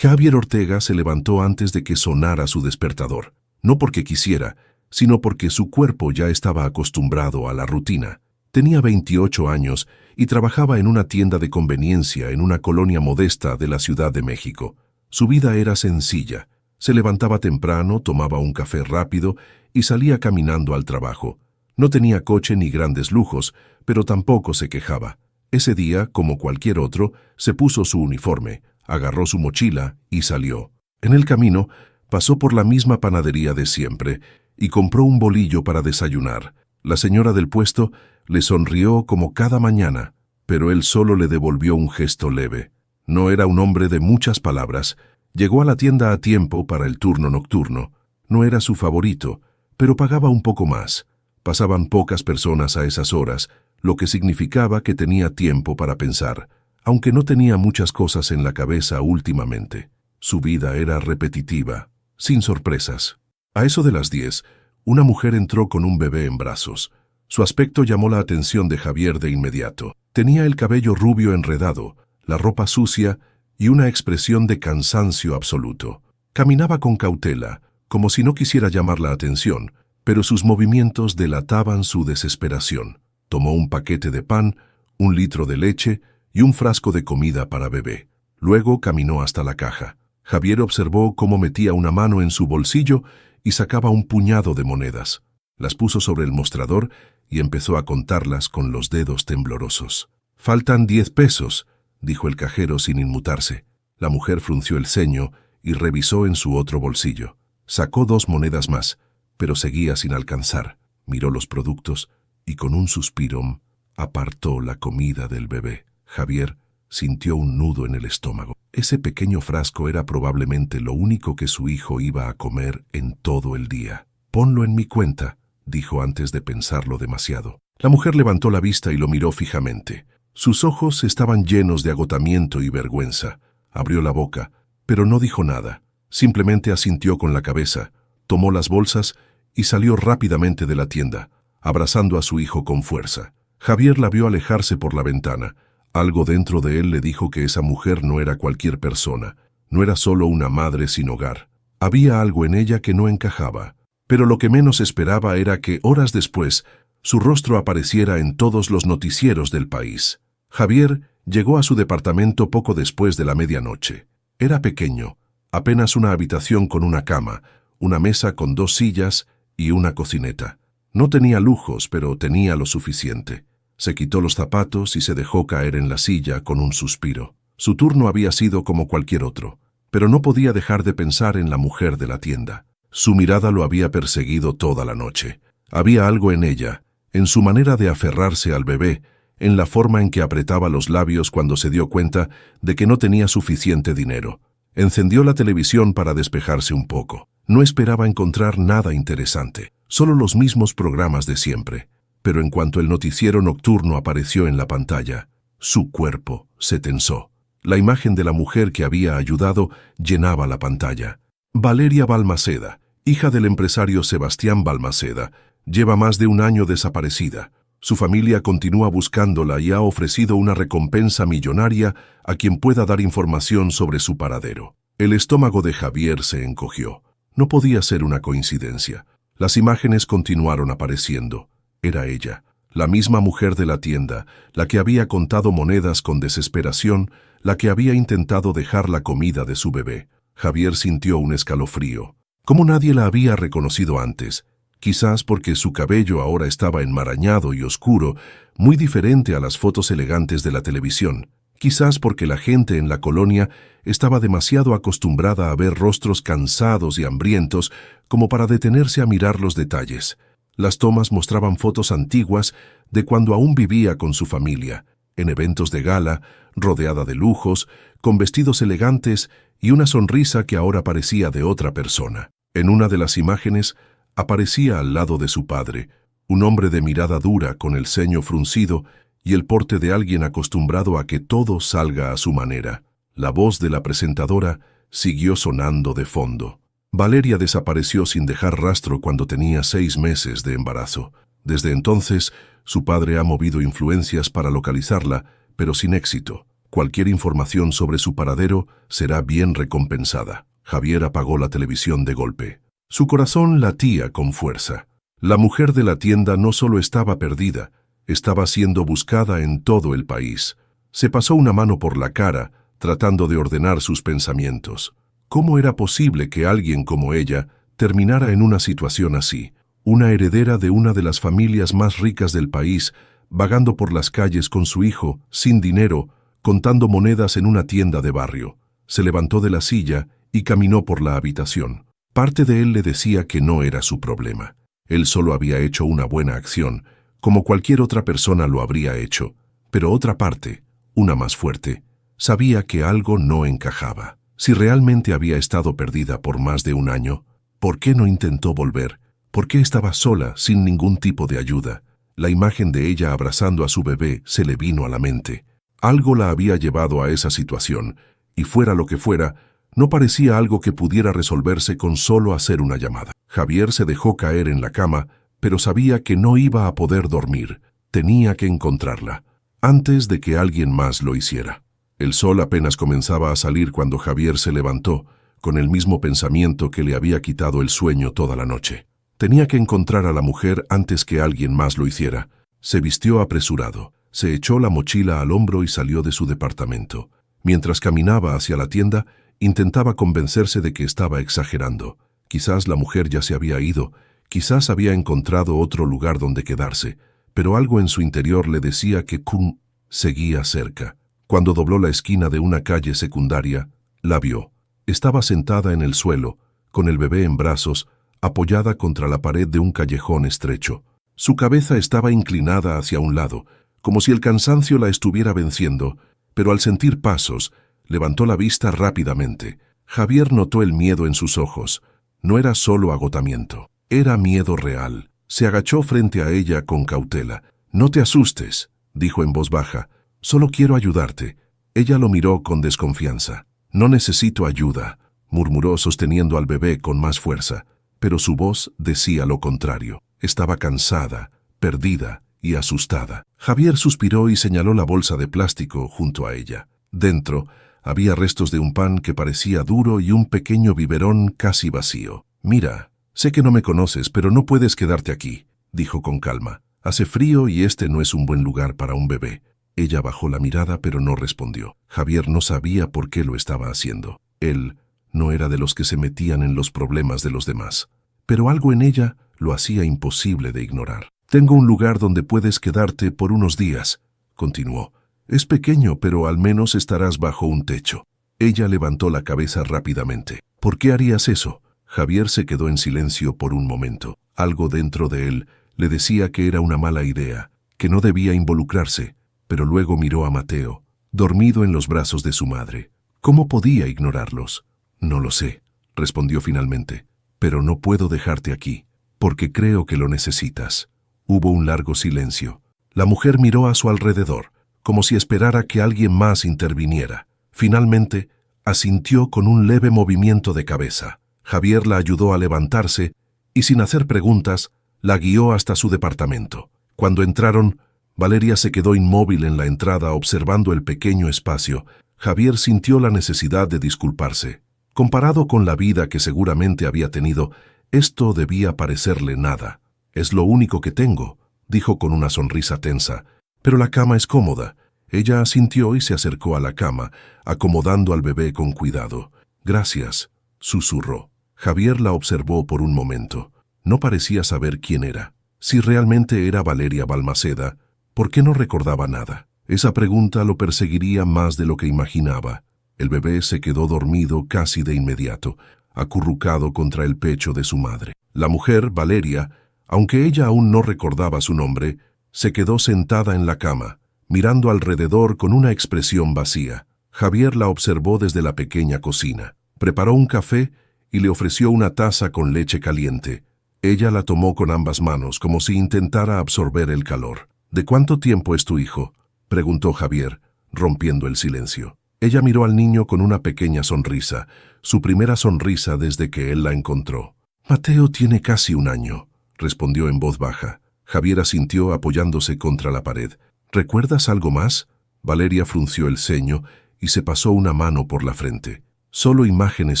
Javier Ortega se levantó antes de que sonara su despertador, no porque quisiera, sino porque su cuerpo ya estaba acostumbrado a la rutina. Tenía 28 años y trabajaba en una tienda de conveniencia en una colonia modesta de la Ciudad de México. Su vida era sencilla. Se levantaba temprano, tomaba un café rápido y salía caminando al trabajo. No tenía coche ni grandes lujos, pero tampoco se quejaba. Ese día, como cualquier otro, se puso su uniforme, agarró su mochila y salió. En el camino, pasó por la misma panadería de siempre y compró un bolillo para desayunar. La señora del puesto le sonrió como cada mañana, pero él solo le devolvió un gesto leve. No era un hombre de muchas palabras. Llegó a la tienda a tiempo para el turno nocturno. No era su favorito, pero pagaba un poco más. Pasaban pocas personas a esas horas, lo que significaba que tenía tiempo para pensar, aunque no tenía muchas cosas en la cabeza últimamente. Su vida era repetitiva, sin sorpresas. A eso de las 10, una mujer entró con un bebé en brazos. Su aspecto llamó la atención de Javier de inmediato. Tenía el cabello rubio enredado, la ropa sucia y una expresión de cansancio absoluto. Caminaba con cautela, como si no quisiera llamar la atención, pero sus movimientos delataban su desesperación. Tomó un paquete de pan, 1 litro de leche y un frasco de comida para bebé. Luego caminó hasta la caja. Javier observó cómo metía una mano en su bolsillo y sacaba un puñado de monedas. Las puso sobre el mostrador y empezó a contarlas con los dedos temblorosos. «Faltan 10 pesos», dijo el cajero sin inmutarse. La mujer frunció el ceño y revisó en su otro bolsillo. Sacó 2 monedas más, pero seguía sin alcanzar. Miró los productos y con un suspiro apartó la comida del bebé. Javier sintió un nudo en el estómago. Ese pequeño frasco era probablemente lo único que su hijo iba a comer en todo el día. «Ponlo en mi cuenta», dijo antes de pensarlo demasiado. La mujer levantó la vista y lo miró fijamente. Sus ojos estaban llenos de agotamiento y vergüenza. Abrió la boca, pero no dijo nada. Simplemente asintió con la cabeza, tomó las bolsas y salió rápidamente de la tienda, abrazando a su hijo con fuerza. Javier la vio alejarse por la ventana. Algo dentro de él le dijo que esa mujer no era cualquier persona, no era solo una madre sin hogar. Había algo en ella que no encajaba, pero lo que menos esperaba era que, horas después, su rostro apareciera en todos los noticieros del país. Javier llegó a su departamento poco después de la medianoche. Era pequeño, apenas una habitación con una cama, una mesa con 2 sillas y una cocineta. No tenía lujos, pero tenía lo suficiente. Se quitó los zapatos y se dejó caer en la silla con un suspiro. Su turno había sido como cualquier otro, pero no podía dejar de pensar en la mujer de la tienda. Su mirada lo había perseguido toda la noche. Había algo en ella, en su manera de aferrarse al bebé, en la forma en que apretaba los labios cuando se dio cuenta de que no tenía suficiente dinero. Encendió la televisión para despejarse un poco. No esperaba encontrar nada interesante, solo los mismos programas de siempre. Pero en cuanto el noticiero nocturno apareció en la pantalla, su cuerpo se tensó. La imagen de la mujer que había ayudado llenaba la pantalla. Valeria Balmaceda, hija del empresario Sebastián Balmaceda, lleva más de 1 año desaparecida. Su familia continúa buscándola y ha ofrecido una recompensa millonaria a quien pueda dar información sobre su paradero. El estómago de Javier se encogió. No podía ser una coincidencia. Las imágenes continuaron apareciendo. Era ella, la misma mujer de la tienda, la que había contado monedas con desesperación, la que había intentado dejar la comida de su bebé. Javier sintió un escalofrío. Como nadie la había reconocido antes, quizás porque su cabello ahora estaba enmarañado y oscuro, muy diferente a las fotos elegantes de la televisión. Quizás porque la gente en la colonia estaba demasiado acostumbrada a ver rostros cansados y hambrientos como para detenerse a mirar los detalles. Las tomas mostraban fotos antiguas de cuando aún vivía con su familia, en eventos de gala, rodeada de lujos, con vestidos elegantes y una sonrisa que ahora parecía de otra persona. En una de las imágenes aparecía al lado de su padre, un hombre de mirada dura con el ceño fruncido y el porte de alguien acostumbrado a que todo salga a su manera. La voz de la presentadora siguió sonando de fondo. Valeria desapareció sin dejar rastro cuando tenía 6 meses de embarazo. Desde entonces, su padre ha movido influencias para localizarla, pero sin éxito. Cualquier información sobre su paradero será bien recompensada. Javier apagó la televisión de golpe. Su corazón latía con fuerza. La mujer de la tienda no solo estaba perdida, estaba siendo buscada en todo el país. Se pasó una mano por la cara, tratando de ordenar sus pensamientos. ¿Cómo era posible que alguien como ella terminara en una situación así? Una heredera de una de las familias más ricas del país, vagando por las calles con su hijo, sin dinero, contando monedas en una tienda de barrio. Se levantó de la silla y caminó por la habitación. Parte de él le decía que no era su problema. Él solo había hecho una buena acción, como cualquier otra persona lo habría hecho. Pero otra parte, una más fuerte, sabía que algo no encajaba. Si realmente había estado perdida por más de un año, ¿por qué no intentó volver? ¿Por qué estaba sola, sin ningún tipo de ayuda? La imagen de ella abrazando a su bebé se le vino a la mente. Algo la había llevado a esa situación, y fuera lo que fuera, no parecía algo que pudiera resolverse con solo hacer una llamada. Javier se dejó caer en la cama, pero sabía que no iba a poder dormir. Tenía que encontrarla, antes de que alguien más lo hiciera. El sol apenas comenzaba a salir cuando Javier se levantó, con el mismo pensamiento que le había quitado el sueño toda la noche. Tenía que encontrar a la mujer antes que alguien más lo hiciera. Se vistió apresurado, se echó la mochila al hombro y salió de su departamento. Mientras caminaba hacia la tienda, intentaba convencerse de que estaba exagerando. Quizás la mujer ya se había ido, quizás había encontrado otro lugar donde quedarse, pero algo en su interior le decía que Kun seguía cerca. Cuando dobló la esquina de una calle secundaria, la vio. Estaba sentada en el suelo, con el bebé en brazos, apoyada contra la pared de un callejón estrecho. Su cabeza estaba inclinada hacia un lado, como si el cansancio la estuviera venciendo, pero al sentir pasos, levantó la vista rápidamente. Javier notó el miedo en sus ojos. No era solo agotamiento, era miedo real. Se agachó frente a ella con cautela. «No te asustes», dijo en voz baja. «Solo quiero ayudarte». Ella lo miró con desconfianza. «No necesito ayuda», murmuró sosteniendo al bebé con más fuerza. Pero su voz decía lo contrario. Estaba cansada, perdida y asustada. Javier suspiró y señaló la bolsa de plástico junto a ella. Dentro había restos de un pan que parecía duro y un pequeño biberón casi vacío. «Mira, sé que no me conoces, pero no puedes quedarte aquí», dijo con calma. «Hace frío y este no es un buen lugar para un bebé». Ella bajó la mirada pero no respondió. Javier no sabía por qué lo estaba haciendo. Él no era de los que se metían en los problemas de los demás. Pero algo en ella lo hacía imposible de ignorar. «Tengo un lugar donde puedes quedarte por unos días», continuó. «Es pequeño, pero al menos estarás bajo un techo». Ella levantó la cabeza rápidamente. «¿Por qué harías eso?». Javier se quedó en silencio por un momento. Algo dentro de él le decía que era una mala idea, que no debía involucrarse, pero luego miró a Mateo, dormido en los brazos de su madre. ¿Cómo podía ignorarlos? «No lo sé», respondió finalmente, «pero no puedo dejarte aquí, porque creo que lo necesitas». Hubo un largo silencio. La mujer miró a su alrededor, como si esperara que alguien más interviniera. Finalmente, asintió con un leve movimiento de cabeza. Javier la ayudó a levantarse y, sin hacer preguntas, la guió hasta su departamento. Cuando entraron, Valeria se quedó inmóvil en la entrada observando el pequeño espacio. Javier sintió la necesidad de disculparse. Comparado con la vida que seguramente había tenido, esto debía parecerle nada. «Es lo único que tengo», dijo con una sonrisa tensa. «Pero la cama es cómoda». Ella asintió y se acercó a la cama, acomodando al bebé con cuidado. «Gracias», susurró. Javier la observó por un momento. No parecía saber quién era. Si realmente era Valeria Balmaceda, ¿por qué no recordaba nada? Esa pregunta lo perseguiría más de lo que imaginaba. El bebé se quedó dormido casi de inmediato, acurrucado contra el pecho de su madre. La mujer, Valeria, aunque ella aún no recordaba su nombre, se quedó sentada en la cama, mirando alrededor con una expresión vacía. Javier la observó desde la pequeña cocina. Preparó un café y le ofreció una taza con leche caliente. Ella la tomó con ambas manos, como si intentara absorber el calor. «¿De cuánto tiempo es tu hijo?», preguntó Javier, rompiendo el silencio. Ella miró al niño con una pequeña sonrisa, su primera sonrisa desde que él la encontró. «Mateo tiene casi un año», respondió en voz baja. Javier asintió apoyándose contra la pared. «¿Recuerdas algo más?», Valeria frunció el ceño y se pasó una mano por la frente. Solo imágenes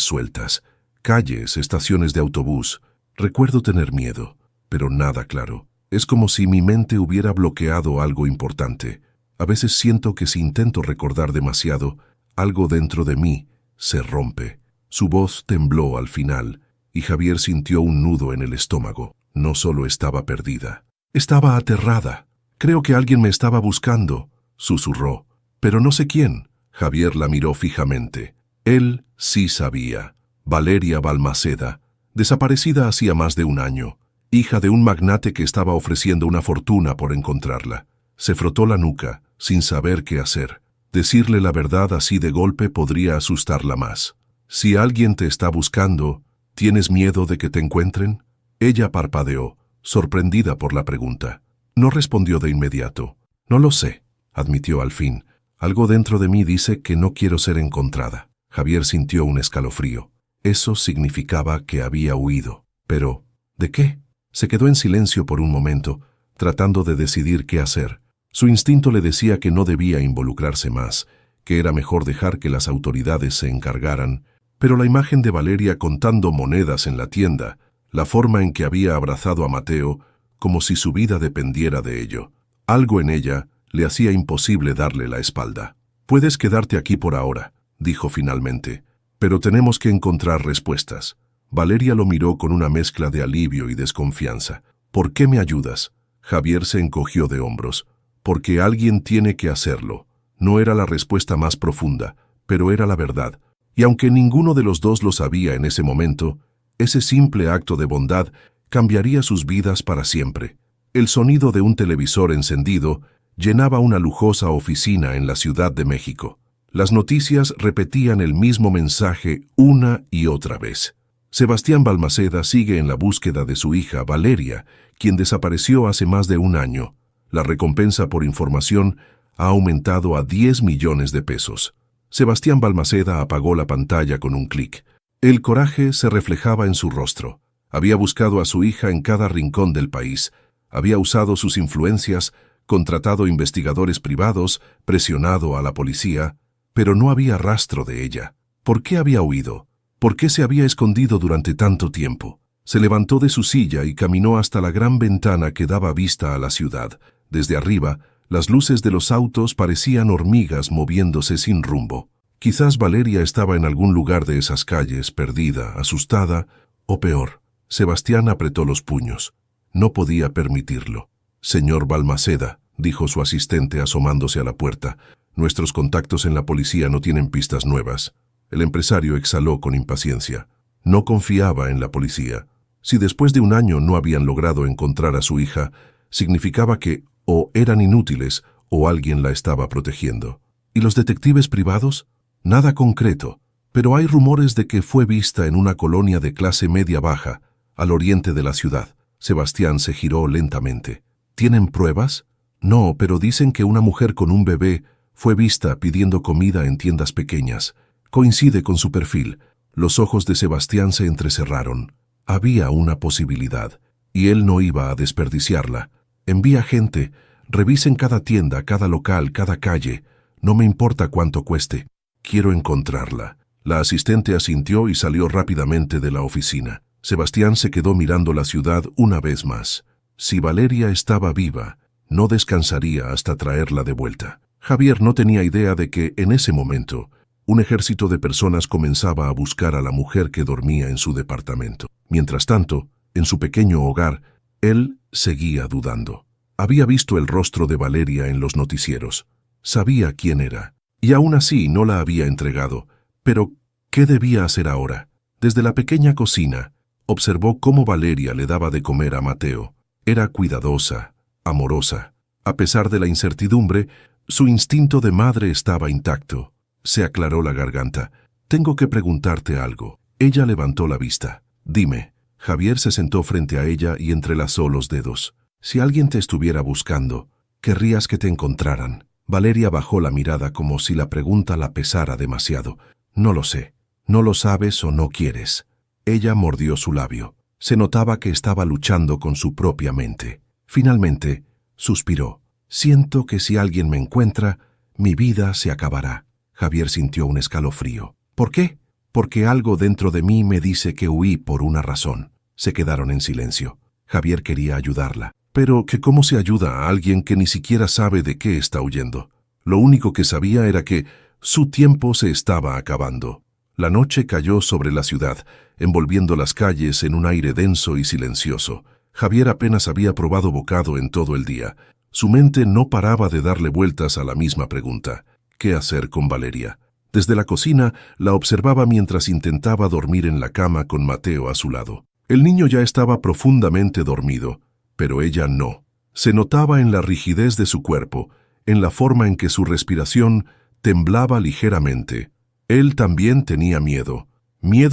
sueltas, calles, estaciones de autobús. Recuerdo tener miedo, pero nada claro. Es como si mi mente hubiera bloqueado algo importante. A veces siento que si intento recordar demasiado, algo dentro de mí se rompe. Su voz tembló al final, y Javier sintió un nudo en el estómago. No solo estaba perdida, estaba aterrada. Creo que alguien me estaba buscando, susurró. Pero no sé quién. Javier la miró fijamente. Él sí sabía. Valeria Balmaceda, desaparecida hacía más de un año, hija de un magnate que estaba ofreciendo una fortuna por encontrarla. Se frotó la nuca, sin saber qué hacer. Decirle la verdad así de golpe podría asustarla más. Si alguien te está buscando, ¿tienes miedo de que te encuentren? Ella parpadeó, sorprendida por la pregunta. No respondió de inmediato. No lo sé, admitió al fin. Algo dentro de mí dice que no quiero ser encontrada. Javier sintió un escalofrío. Eso significaba que había huido. Pero, ¿de qué? Se quedó en silencio por un momento, tratando de decidir qué hacer. Su instinto le decía que no debía involucrarse más, que era mejor dejar que las autoridades se encargaran, pero la imagen de Valeria contando monedas en la tienda, la forma en que había abrazado a Mateo, como si su vida dependiera de ello. Algo en ella le hacía imposible darle la espalda. «Puedes quedarte aquí por ahora», dijo finalmente, «pero tenemos que encontrar respuestas». Valeria lo miró con una mezcla de alivio y desconfianza. «¿Por qué me ayudas?» Javier se encogió de hombros. «Porque alguien tiene que hacerlo». No era la respuesta más profunda, pero era la verdad. Y aunque ninguno de los dos lo sabía en ese momento, ese simple acto de bondad cambiaría sus vidas para siempre. El sonido de un televisor encendido llenaba una lujosa oficina en la Ciudad de México. Las noticias repetían el mismo mensaje una y otra vez. Sebastián Balmaceda sigue en la búsqueda de su hija, Valeria, quien desapareció hace más de un año. La recompensa por información ha aumentado a 10 millones de pesos. Sebastián Balmaceda apagó la pantalla con un clic. El coraje se reflejaba en su rostro. Había buscado a su hija en cada rincón del país. Había usado sus influencias, contratado investigadores privados, presionado a la policía, pero no había rastro de ella. ¿Por qué había huido? ¿Por qué se había escondido durante tanto tiempo? Se levantó de su silla y caminó hasta la gran ventana que daba vista a la ciudad. Desde arriba, las luces de los autos parecían hormigas moviéndose sin rumbo. Quizás Valeria estaba en algún lugar de esas calles, perdida, asustada, o peor. Sebastián apretó los puños. No podía permitirlo. «Señor Balmaceda», dijo su asistente asomándose a la puerta, «nuestros contactos en la policía no tienen pistas nuevas». El empresario exhaló con impaciencia. No confiaba en la policía. Si después de un año no habían logrado encontrar a su hija, significaba que o eran inútiles o alguien la estaba protegiendo. ¿Y los detectives privados? Nada concreto, pero hay rumores de que fue vista en una colonia de clase media-baja, al oriente de la ciudad. Sebastián se giró lentamente. ¿Tienen pruebas? No, pero dicen que una mujer con un bebé fue vista pidiendo comida en tiendas pequeñas. Coincide con su perfil. Los ojos de Sebastián se entrecerraron. Había una posibilidad, y él no iba a desperdiciarla. Envía gente, revisen cada tienda, cada local, cada calle. No me importa cuánto cueste. Quiero encontrarla. La asistente asintió y salió rápidamente de la oficina. Sebastián se quedó mirando la ciudad una vez más. Si Valeria estaba viva, no descansaría hasta traerla de vuelta. Javier no tenía idea de que, en ese momento, un ejército de personas comenzaba a buscar a la mujer que dormía en su departamento. Mientras tanto, en su pequeño hogar, él seguía dudando. Había visto el rostro de Valeria en los noticieros. Sabía quién era. Y aún así no la había entregado. Pero, ¿qué debía hacer ahora? Desde la pequeña cocina, observó cómo Valeria le daba de comer a Mateo. Era cuidadosa, amorosa. A pesar de la incertidumbre, su instinto de madre estaba intacto. Se aclaró la garganta. «Tengo que preguntarte algo». Ella levantó la vista. «Dime». Javier se sentó frente a ella y entrelazó los dedos. «Si alguien te estuviera buscando, querrías que te encontraran». Valeria bajó la mirada como si la pregunta la pesara demasiado. «No lo sé. No lo sabes o no quieres». Ella mordió su labio. Se notaba que estaba luchando con su propia mente. Finalmente, suspiró. «Siento que si alguien me encuentra, Mi vida se acabará. Javier sintió un escalofrío. ¿Por qué? Porque algo dentro de mí me dice que huí por una razón. Se quedaron en silencio. Javier quería ayudarla. Pero ¿cómo se ayuda a alguien que ni siquiera sabe de qué está huyendo? Lo único que sabía era que su tiempo se estaba acabando. La noche cayó sobre la ciudad, envolviendo las calles en un aire denso y silencioso. Javier apenas había probado bocado en todo el día. Su mente no paraba de darle vueltas a la misma pregunta. ¿Qué hacer con Valeria? Desde la cocina la observaba mientras intentaba dormir en la cama con Mateo a su lado. El niño ya estaba profundamente dormido, pero ella no. Se notaba en la rigidez de su cuerpo, en la forma en que su respiración temblaba ligeramente. Él también tenía miedo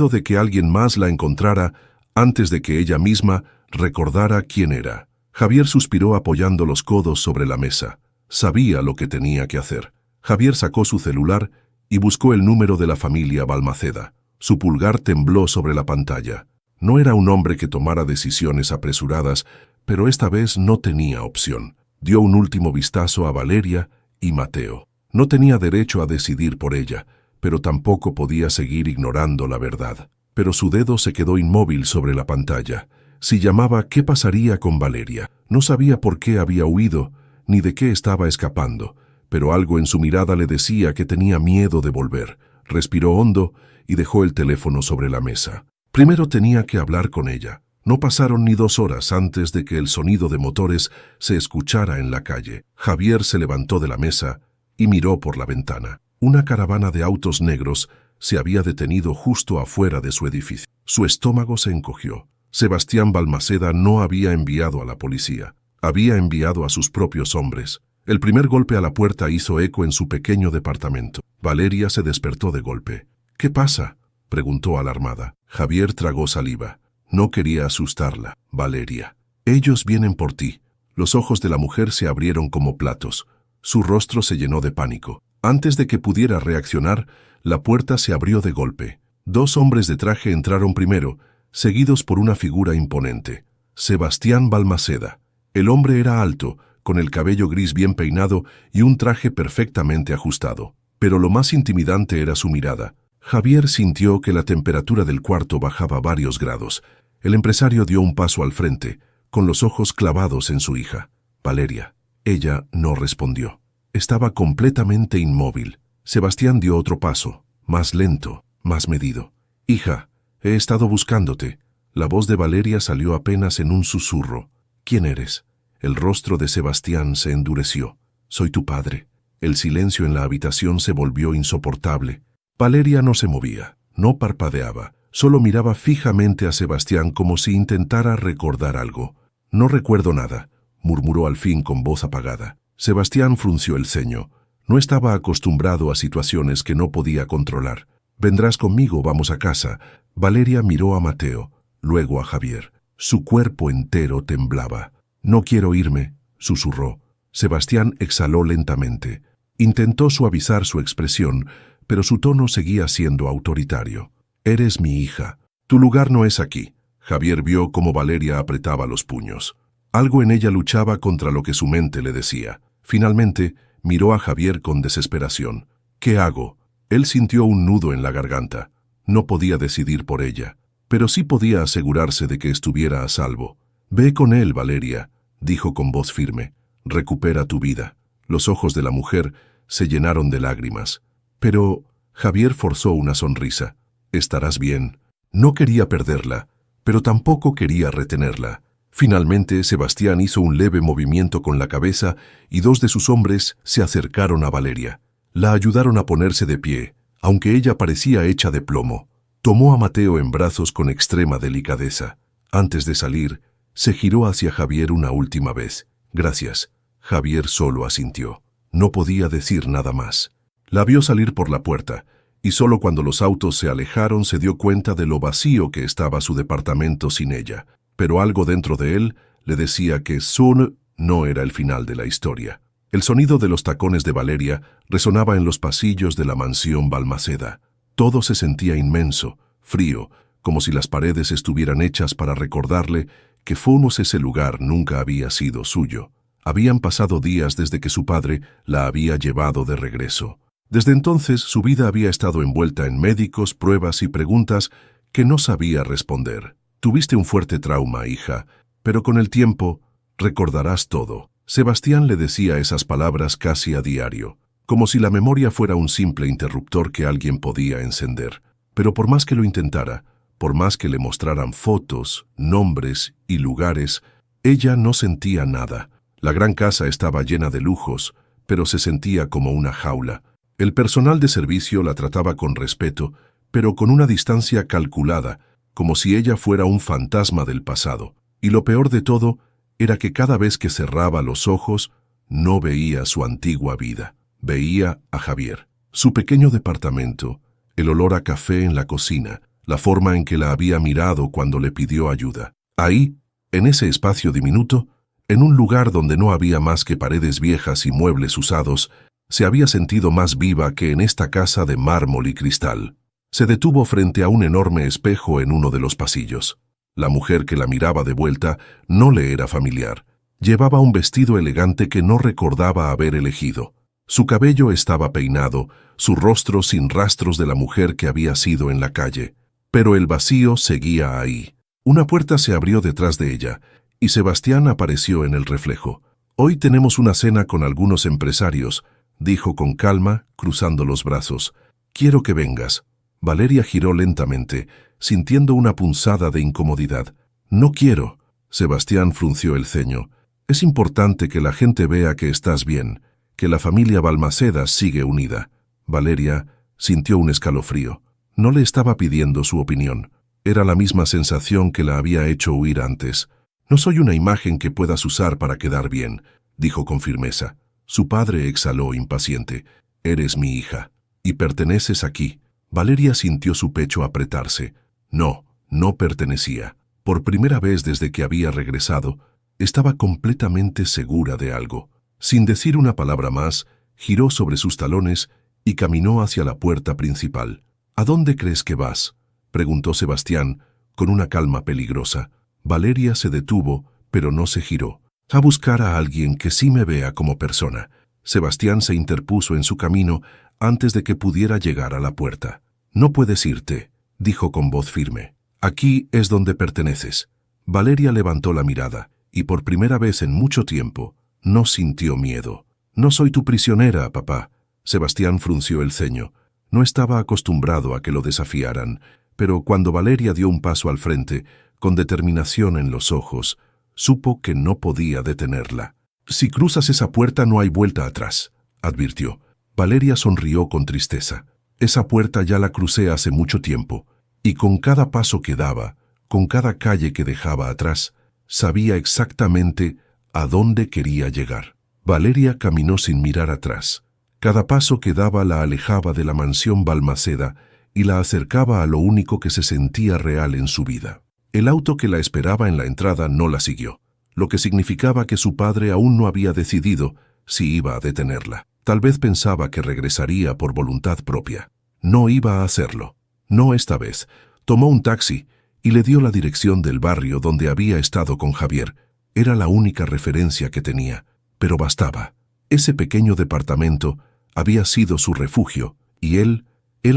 de que alguien más la encontrara antes de que ella misma recordara quién era. Javier suspiró apoyando los codos sobre la mesa. Sabía lo que tenía que hacer. Javier sacó su celular y buscó el número de la familia Balmaceda. Su pulgar tembló sobre la pantalla. No era un hombre que tomara decisiones apresuradas, pero esta vez no tenía opción. Dio un último vistazo a Valeria y Mateo. No tenía derecho a decidir por ella, pero tampoco podía seguir ignorando la verdad. Pero su dedo se quedó inmóvil sobre la pantalla. Si llamaba, ¿qué pasaría con Valeria? No sabía por qué había huido, ni de qué estaba escapando, pero algo en su mirada le decía que tenía miedo de volver. Respiró hondo y dejó el teléfono sobre la mesa. Primero tenía que hablar con ella. No pasaron ni 2 horas antes de que el sonido de motores se escuchara en la calle. Javier se levantó de la mesa y miró por la ventana. Una caravana de autos negros se había detenido justo afuera de su edificio. Su estómago se encogió. Sebastián Balmaceda no había enviado a la policía. Había enviado a sus propios hombres. El primer golpe a la puerta hizo eco en su pequeño departamento. Valeria se despertó de golpe. «¿Qué pasa?», preguntó alarmada. Javier tragó saliva. No quería asustarla. «Valeria, ellos vienen por ti». Los ojos de la mujer se abrieron como platos. Su rostro se llenó de pánico. Antes de que pudiera reaccionar, la puerta se abrió de golpe. 2 hombres de traje entraron primero, seguidos por una figura imponente. Sebastián Balmaceda. El hombre era alto, con el cabello gris bien peinado y un traje perfectamente ajustado. Pero lo más intimidante era su mirada. Javier sintió que la temperatura del cuarto bajaba varios grados. El empresario dio un paso al frente, con los ojos clavados en su hija. «Valeria». Ella no respondió. Estaba completamente inmóvil. Sebastián dio otro paso, más lento, más medido. «Hija, he estado buscándote». La voz de Valeria salió apenas en un susurro. «¿Quién eres?». El rostro de Sebastián se endureció. «Soy tu padre». El silencio en la habitación se volvió insoportable. Valeria no se movía, no parpadeaba, solo miraba fijamente a Sebastián como si intentara recordar algo. «No recuerdo nada», murmuró al fin con voz apagada. Sebastián frunció el ceño. No estaba acostumbrado a situaciones que no podía controlar. «Vendrás conmigo, vamos a casa». Valeria miró a Mateo, luego a Javier. Su cuerpo entero temblaba. «No quiero irme», susurró. Sebastián exhaló lentamente. Intentó suavizar su expresión, pero su tono seguía siendo autoritario. «Eres mi hija. Tu lugar no es aquí». Javier vio cómo Valeria apretaba los puños. Algo en ella luchaba contra lo que su mente le decía. Finalmente, miró a Javier con desesperación. «¿Qué hago?». Él sintió un nudo en la garganta. No podía decidir por ella, pero sí podía asegurarse de que estuviera a salvo. «Ve con él, Valeria», dijo con voz firme. «Recupera tu vida». Los ojos de la mujer se llenaron de lágrimas. «Pero…». Javier forzó una sonrisa. «Estarás bien». No quería perderla, pero tampoco quería retenerla. Finalmente, Sebastián hizo un leve movimiento con la cabeza y 2 de sus hombres se acercaron a Valeria. La ayudaron a ponerse de pie, aunque ella parecía hecha de plomo. Tomó a Mateo en brazos con extrema delicadeza. Antes de salir, se giró hacia Javier una última vez. «Gracias». Javier solo asintió. No podía decir nada más. La vio salir por la puerta, y solo cuando los autos se alejaron se dio cuenta de lo vacío que estaba su departamento sin ella. Pero algo dentro de él le decía que Sun no era el final de la historia. El sonido de los tacones de Valeria resonaba en los pasillos de la mansión Balmaceda. Todo se sentía inmenso, frío, como si las paredes estuvieran hechas para recordarle que Fonos ese lugar nunca había sido suyo. Habían pasado días desde que su padre la había llevado de regreso. Desde entonces su vida había estado envuelta en médicos, pruebas y preguntas que no sabía responder. Tuviste un fuerte trauma, hija, pero con el tiempo recordarás todo. Sebastián le decía esas palabras casi a diario, como si la memoria fuera un simple interruptor que alguien podía encender. Pero por más que lo intentara, por más que le mostraran fotos, nombres y lugares, ella no sentía nada. La gran casa estaba llena de lujos, pero se sentía como una jaula. El personal de servicio la trataba con respeto, pero con una distancia calculada, como si ella fuera un fantasma del pasado. Y lo peor de todo era que cada vez que cerraba los ojos, no veía su antigua vida. Veía a Javier, su pequeño departamento, el olor a café en la cocina, la forma en que la había mirado cuando le pidió ayuda. Ahí, en ese espacio diminuto, en un lugar donde no había más que paredes viejas y muebles usados, se había sentido más viva que en esta casa de mármol y cristal. Se detuvo frente a un enorme espejo en uno de los pasillos. La mujer que la miraba de vuelta no le era familiar. Llevaba un vestido elegante que no recordaba haber elegido. Su cabello estaba peinado, su rostro sin rastros de la mujer que había sido en la calle. Pero el vacío seguía ahí. Una puerta se abrió detrás de ella, y Sebastián apareció en el reflejo. «Hoy tenemos una cena con algunos empresarios», dijo con calma, cruzando los brazos. «Quiero que vengas». Valeria giró lentamente, sintiendo una punzada de incomodidad. «No quiero». Sebastián frunció el ceño. «Es importante que la gente vea que estás bien, que la familia Balmaceda sigue unida». Valeria sintió un escalofrío. No le estaba pidiendo su opinión. Era la misma sensación que la había hecho huir antes. «No soy una imagen que puedas usar para quedar bien», dijo con firmeza. Su padre exhaló impaciente. «Eres mi hija, y perteneces aquí». Valeria sintió su pecho apretarse. No, no pertenecía. Por primera vez desde que había regresado, estaba completamente segura de algo. Sin decir una palabra más, giró sobre sus talones y caminó hacia la puerta principal. «¿A dónde crees que vas?», preguntó Sebastián, con una calma peligrosa. Valeria se detuvo, pero no se giró. «A buscar a alguien que sí me vea como persona». Sebastián se interpuso en su camino antes de que pudiera llegar a la puerta. «No puedes irte», dijo con voz firme. «Aquí es donde perteneces». Valeria levantó la mirada, y por primera vez en mucho tiempo, no sintió miedo. «No soy tu prisionera, papá». Sebastián frunció el ceño. No estaba acostumbrado a que lo desafiaran, pero cuando Valeria dio un paso al frente, con determinación en los ojos, supo que no podía detenerla. «Si cruzas esa puerta no hay vuelta atrás», advirtió. Valeria sonrió con tristeza. «Esa puerta ya la crucé hace mucho tiempo, y con cada paso que daba, con cada calle que dejaba atrás, sabía exactamente a dónde quería llegar». Valeria caminó sin mirar atrás. Cada paso que daba la alejaba de la mansión Balmaceda y la acercaba a lo único que se sentía real en su vida. El auto que la esperaba en la entrada no la siguió, lo que significaba que su padre aún no había decidido si iba a detenerla. Tal vez pensaba que regresaría por voluntad propia. No iba a hacerlo. No esta vez. Tomó un taxi y le dio la dirección del barrio donde había estado con Javier. Era la única referencia que tenía, pero bastaba. Ese pequeño departamento había sido su refugio y él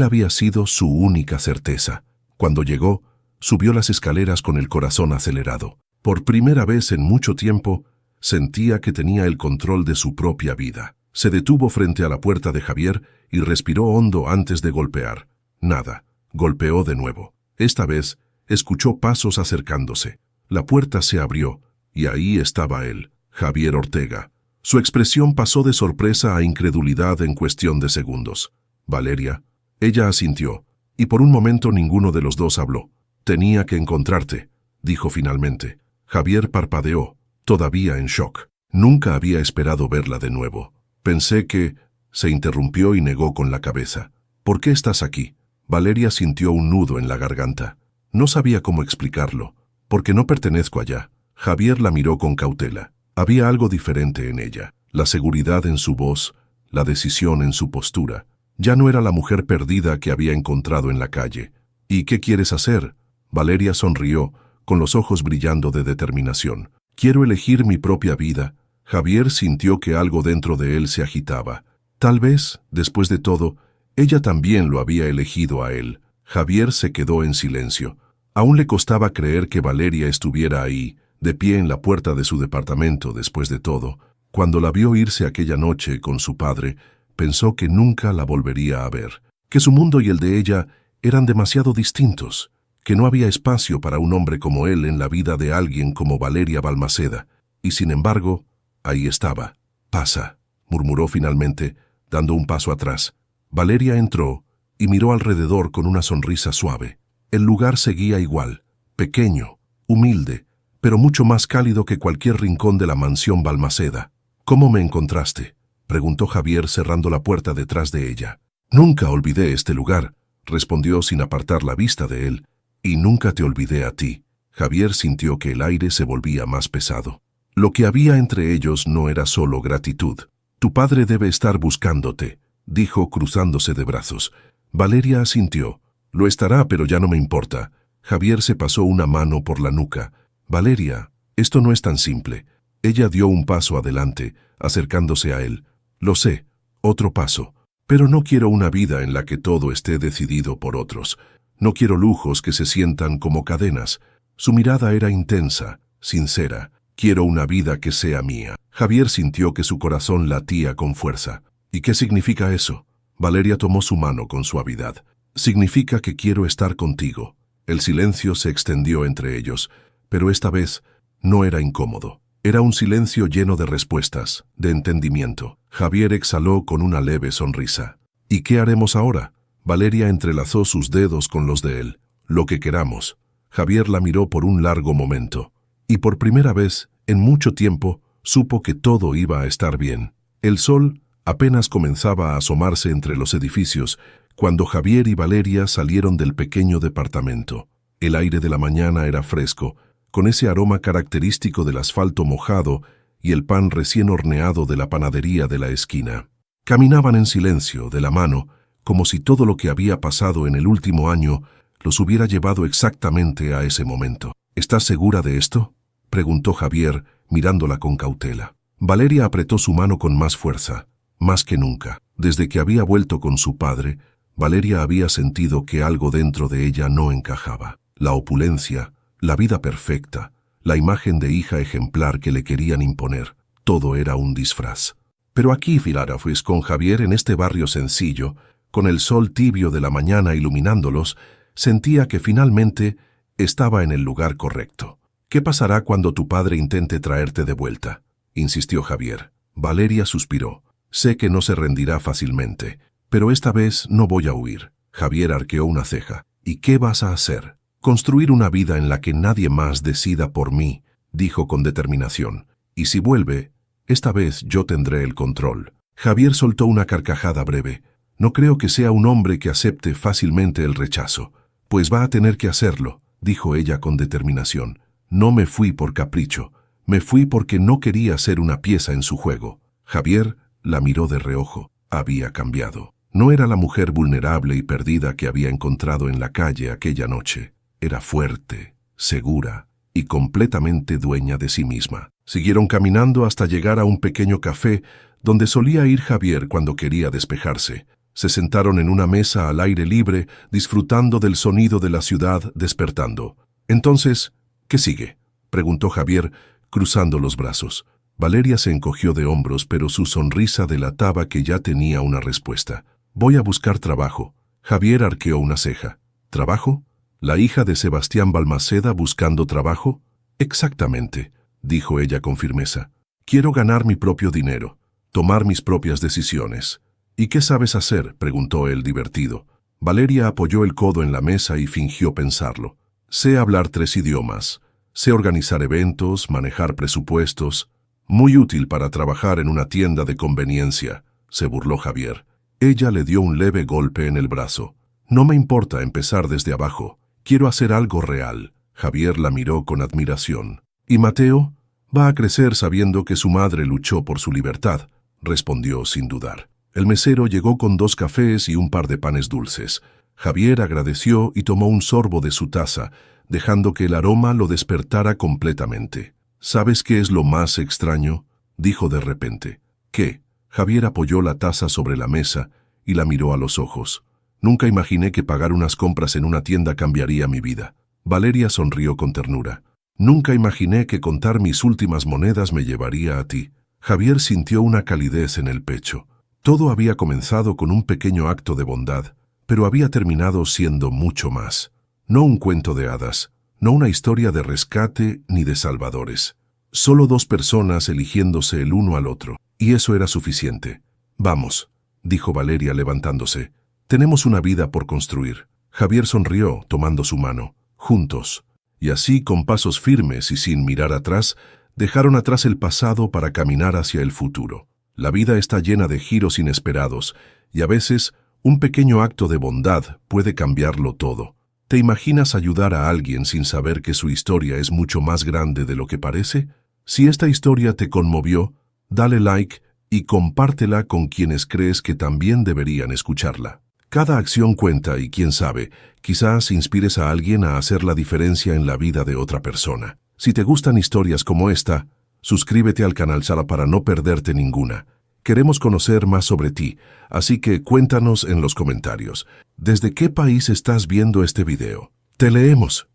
había sido su única certeza. Cuando llegó, subió las escaleras con el corazón acelerado. Por primera vez en mucho tiempo, sentía que tenía el control de su propia vida. Se detuvo frente a la puerta de Javier y respiró hondo antes de golpear. Nada. Golpeó de nuevo. Esta vez, escuchó pasos acercándose. La puerta se abrió, y ahí estaba él, Javier Ortega. Su expresión pasó de sorpresa a incredulidad en cuestión de segundos. «Valeria». Ella asintió, y por un momento ninguno de los dos habló. «Tenía que encontrarte», dijo finalmente. Javier parpadeó, todavía en shock. Nunca había esperado verla de nuevo. «Pensé que…», se interrumpió y negó con la cabeza. «¿Por qué estás aquí?». Valeria sintió un nudo en la garganta. No sabía cómo explicarlo. «Porque no pertenezco allá». Javier la miró con cautela. Había algo diferente en ella. La seguridad en su voz, la decisión en su postura. Ya no era la mujer perdida que había encontrado en la calle. «¿Y qué quieres hacer?». Valeria sonrió, con los ojos brillando de determinación. «Quiero elegir mi propia vida». Javier sintió que algo dentro de él se agitaba. Tal vez, después de todo, ella también lo había elegido a él. Javier se quedó en silencio. Aún le costaba creer que Valeria estuviera ahí, de pie en la puerta de su departamento después de todo. Cuando la vio irse aquella noche con su padre, pensó que nunca la volvería a ver, que su mundo y el de ella eran demasiado distintos, que no había espacio para un hombre como él en la vida de alguien como Valeria Balmaceda. Y sin embargo, ahí estaba. «Pasa», murmuró finalmente, dando un paso atrás. Valeria entró y miró alrededor con una sonrisa suave. El lugar seguía igual, pequeño, humilde, pero mucho más cálido que cualquier rincón de la mansión Balmaceda. «¿Cómo me encontraste?», preguntó Javier cerrando la puerta detrás de ella. «Nunca olvidé este lugar», respondió sin apartar la vista de él. «Y nunca te olvidé a ti». Javier sintió que el aire se volvía más pesado. Lo que había entre ellos no era solo gratitud. «Tu padre debe estar buscándote», dijo cruzándose de brazos. Valeria asintió. «Lo estará, pero ya no me importa». Javier se pasó una mano por la nuca. «Valeria, esto no es tan simple». Ella dio un paso adelante, acercándose a él. «Lo sé, otro paso. Pero no quiero una vida en la que todo esté decidido por otros. No quiero lujos que se sientan como cadenas». Su mirada era intensa, sincera. «Quiero una vida que sea mía». Javier sintió que su corazón latía con fuerza. «¿Y qué significa eso?». Valeria tomó su mano con suavidad. «Significa que quiero estar contigo». El silencio se extendió entre ellos, pero esta vez no era incómodo. Era un silencio lleno de respuestas, de entendimiento. Javier exhaló con una leve sonrisa. «¿Y qué haremos ahora?». Valeria entrelazó sus dedos con los de él. «Lo que queramos». Javier la miró por un largo momento. Y por primera vez, en mucho tiempo, supo que todo iba a estar bien. El sol apenas comenzaba a asomarse entre los edificios cuando Javier y Valeria salieron del pequeño departamento. El aire de la mañana era fresco, con ese aroma característico del asfalto mojado y el pan recién horneado de la panadería de la esquina. Caminaban en silencio, de la mano, como si todo lo que había pasado en el último año los hubiera llevado exactamente a ese momento. «¿Estás segura de esto?», preguntó Javier, mirándola con cautela. Valeria apretó su mano con más fuerza, más que nunca. Desde que había vuelto con su padre, Valeria había sentido que algo dentro de ella no encajaba. La opulencia, la vida perfecta, la imagen de hija ejemplar que le querían imponer, todo era un disfraz. Pero aquí, Filadelfia, con Javier en este barrio sencillo, con el sol tibio de la mañana iluminándolos, sentía que finalmente estaba en el lugar correcto. «¿Qué pasará cuando tu padre intente traerte de vuelta?», insistió Javier. Valeria suspiró. «Sé que no se rendirá fácilmente, pero esta vez no voy a huir». Javier arqueó una ceja. «¿Y qué vas a hacer?». «Construir una vida en la que nadie más decida por mí», dijo con determinación. «Y si vuelve, esta vez yo tendré el control». Javier soltó una carcajada breve. «No creo que sea un hombre que acepte fácilmente el rechazo». «Pues va a tener que hacerlo», dijo ella con determinación. «No me fui por capricho. Me fui porque no quería ser una pieza en su juego». Javier la miró de reojo. Había cambiado. No era la mujer vulnerable y perdida que había encontrado en la calle aquella noche. Era fuerte, segura y completamente dueña de sí misma. Siguieron caminando hasta llegar a un pequeño café donde solía ir Javier cuando quería despejarse. Se sentaron en una mesa al aire libre, disfrutando del sonido de la ciudad despertando. «Entonces, ¿qué sigue?», preguntó Javier, cruzando los brazos. Valeria se encogió de hombros, pero su sonrisa delataba que ya tenía una respuesta. «Voy a buscar trabajo». Javier arqueó una ceja. «¿Trabajo? ¿La hija de Sebastián Balmaceda buscando trabajo?». «Exactamente», dijo ella con firmeza. «Quiero ganar mi propio dinero, tomar mis propias decisiones». «¿Y qué sabes hacer?», preguntó él divertido. Valeria apoyó el codo en la mesa y fingió pensarlo. «Sé hablar 3 idiomas. Sé organizar eventos, manejar presupuestos. Muy útil para trabajar en una tienda de conveniencia», se burló Javier. Ella le dio un leve golpe en el brazo. «No me importa empezar desde abajo. Quiero hacer algo real». Javier la miró con admiración. «¿Y Mateo?». «Va a crecer sabiendo que su madre luchó por su libertad», respondió sin dudar. El mesero llegó con 2 cafés y un par de panes dulces. Javier agradeció y tomó un sorbo de su taza, dejando que el aroma lo despertara completamente. «¿Sabes qué es lo más extraño?», dijo de repente. ¿Qué? Javier apoyó la taza sobre la mesa y la miró a los ojos. Nunca imaginé que pagar unas compras en una tienda cambiaría mi vida. Valeria sonrió con ternura. Nunca imaginé que contar mis últimas monedas me llevaría a ti. Javier sintió una calidez en el pecho. Todo había comenzado con un pequeño acto de bondad, pero había terminado siendo mucho más. No un cuento de hadas, no una historia de rescate ni de salvadores. Solo dos personas eligiéndose el uno al otro, y eso era suficiente. Vamos, dijo Valeria levantándose. Tenemos una vida por construir. Javier sonrió, tomando su mano. Juntos. Y así, con pasos firmes y sin mirar atrás, dejaron atrás el pasado para caminar hacia el futuro. La vida está llena de giros inesperados, y a veces un pequeño acto de bondad puede cambiarlo todo. ¿Te imaginas ayudar a alguien sin saber que su historia es mucho más grande de lo que parece? Si esta historia te conmovió, dale like y compártela con quienes crees que también deberían escucharla. Cada acción cuenta y quién sabe, quizás inspires a alguien a hacer la diferencia en la vida de otra persona. Si te gustan historias como esta, suscríbete al canal Sala para no perderte ninguna. Queremos conocer más sobre ti, así que cuéntanos en los comentarios. ¿Desde qué país estás viendo este video? Te leemos.